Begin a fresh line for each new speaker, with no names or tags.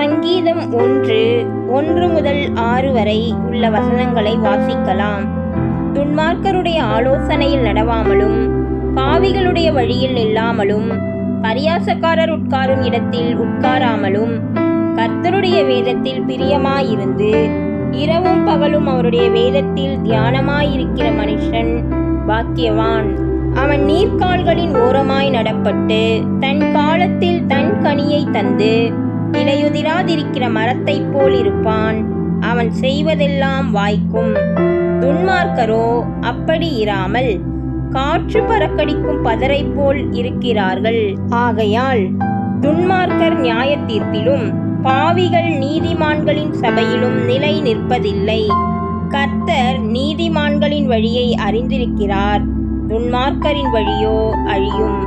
சங்கீதம் 1 முதல் 6 வரை உள்ள வசனங்களை வாசிக்கலாம். துன்மார்க்கருடைய ஆலோசனையில் நடவாமலும் பாவிகளுடைய வழியில் நில்லாமலும் பரியாசக்காரர் உட்காரும் இடத்தில் உட்காராமலும் கர்த்தருடைய வேதத்தில் பிரியமாயிருந்து இரவும் பகலும் அவருடைய வேதத்தில் தியானமாயிருக்கிற மனுஷன் பாக்கியவான். அவன் நீர்க்கால்களின் ஓரமாய் நடப்பட்டு தன் காலத்தில் தன் கனியை தந்து இலையுதிராதிருக்கிற மரத்தைப் போல் இருப்பான். அவன் செய்வதெல்லாம் வாய்க்கும். துன்மார்க்கரோ அப்படி இராமல் காற்று பறக்கடிக்கும் பதரை போல் இருக்கிறார்கள். ஆகையால் துன்மார்க்கர் நியாய தீர்ப்பிலும் பாவிகள் நீதிமான்களின் சபையிலும் நிலை நிற்பதில்லை. கர்த்தர் நீதிமான்களின் வழியை அறிந்திருக்கிறார், துன்மார்க்கரின் வழியோ அழியும்.